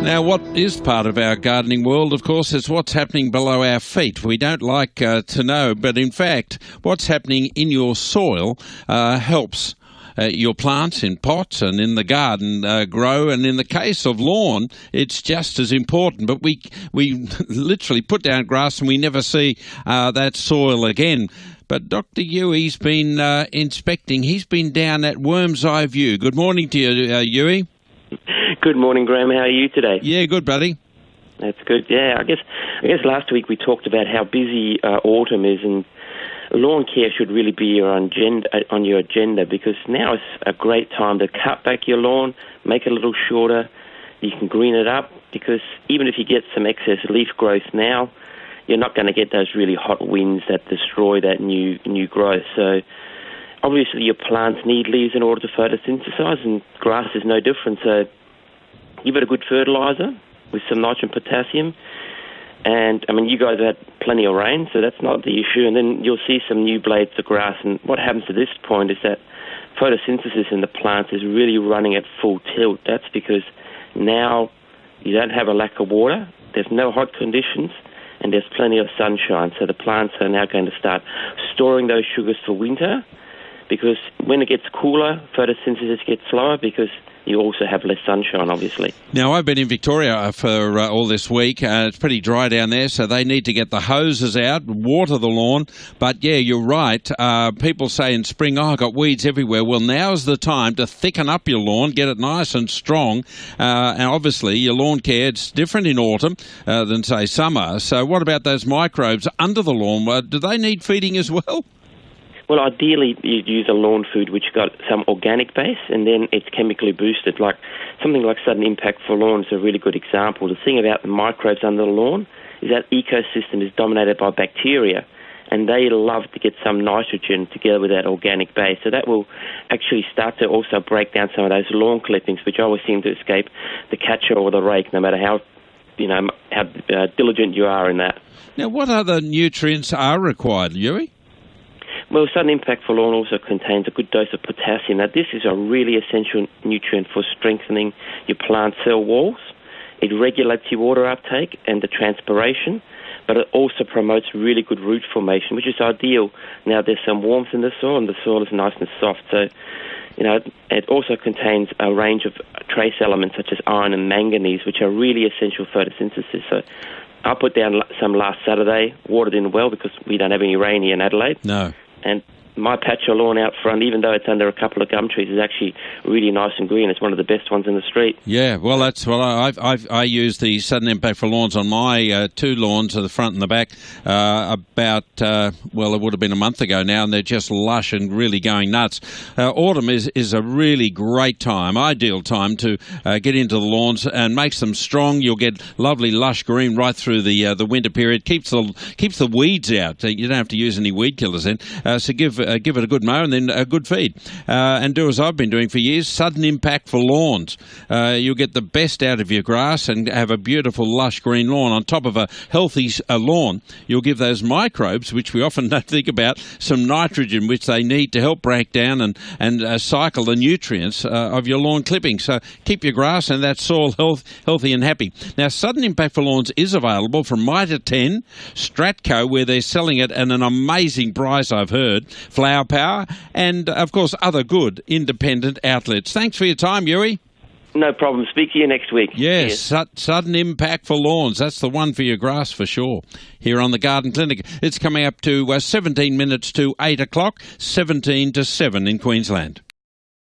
Now, what is part of our gardening world, of course, is what's happening below our feet. We don't like to know, but in fact, what's happening in your soil helps your plants in pots and in the garden grow. And in the case of lawn, it's just as important. But we literally put down grass and we never see that soil again. But Dr. Yui's been inspecting. He's been down at Worm's Eye View. Good morning to you, Yui. Good morning, Graham. How are you today? Yeah, good, buddy. That's good. Yeah, I guess last week we talked about how busy autumn is, and lawn care should really be on your agenda, because now is a great time to cut back your lawn, make it a little shorter. You can green it up, because even if you get some excess leaf growth now, you're not going to get those really hot winds that destroy that new growth. So obviously your plants need leaves in order to photosynthesize, and grass is no different. So give it a good fertiliser with some nitrogen, potassium. And, I mean, you guys have had plenty of rain, so that's not the issue. And then you'll see some new blades of grass. And what happens to this point is that photosynthesis in the plants is really running at full tilt. That's because now you don't have a lack of water, there's no hot conditions, and there's plenty of sunshine. So the plants are now going to start storing those sugars for winter, because when it gets cooler, photosynthesis gets slower, because you also have less sunshine, obviously. Now, I've been in Victoria for all this week. It's pretty dry down there, so they need to get the hoses out, water the lawn. But, yeah, you're right. People say in spring, I've got weeds everywhere. Well, now's the time to thicken up your lawn, get it nice and strong. And obviously, your lawn care, it's different in autumn than, say, summer. So what about those microbes under the lawn? Do they need feeding as well? Well, ideally, you'd use a lawn food which got some organic base, and then it's chemically boosted. Like something like Sudden Impact for Lawn is a really good example. The thing about the microbes under the lawn is that ecosystem is dominated by bacteria, and they love to get some nitrogen together with that organic base. So that will actually start to also break down some of those lawn clippings, which always seem to escape the catcher or the rake, no matter how diligent you are in that. Now, what other nutrients are required, Yui? Well, Sudden Impact for Lawn also contains a good dose of potassium. Now, this is a really essential nutrient for strengthening your plant cell walls. It regulates your water uptake and the transpiration, but it also promotes really good root formation, which is ideal. Now, there's some warmth in the soil, and the soil is nice and soft. So, it also contains a range of trace elements such as iron and manganese, which are really essential for photosynthesis. So, I put down some last Saturday, watered in well, because we don't have any rain here in Adelaide. No. And my patch of lawn out front, even though it's under a couple of gum trees, is actually really nice and green. It's one of the best ones in the street. Yeah, well, that's what I use the Sudden Impact for Lawns on my two lawns, the front and the back, it would have been a month ago now, and they're just lush and really going nuts. Autumn is a really great time, ideal time to get into the lawns and makes them strong. You'll get lovely lush green right through the winter period. Keeps the weeds out. You don't have to use any weed killers then. So give it a good mow and then a good feed. And do as I've been doing for years, Sudden Impact for Lawns. You'll get the best out of your grass and have a beautiful lush green lawn. On top of a healthy lawn, you'll give those microbes, which we often don't think about, some nitrogen, which they need to help break down and cycle the nutrients of your lawn clippings. So keep your grass and that soil healthy and happy. Now, Sudden Impact for Lawns is available from Mitre 10, Stratco, where they're selling it at an amazing price, I've heard, Flower Power, and, of course, other good independent outlets. Thanks for your time, Yui. No problem. Speak to you next week. Yes, Sudden Impact for Lawns. That's the one for your grass for sure. Here on the Garden Clinic. It's coming up to 17 minutes to 8 o'clock, 17 to 7 in Queensland.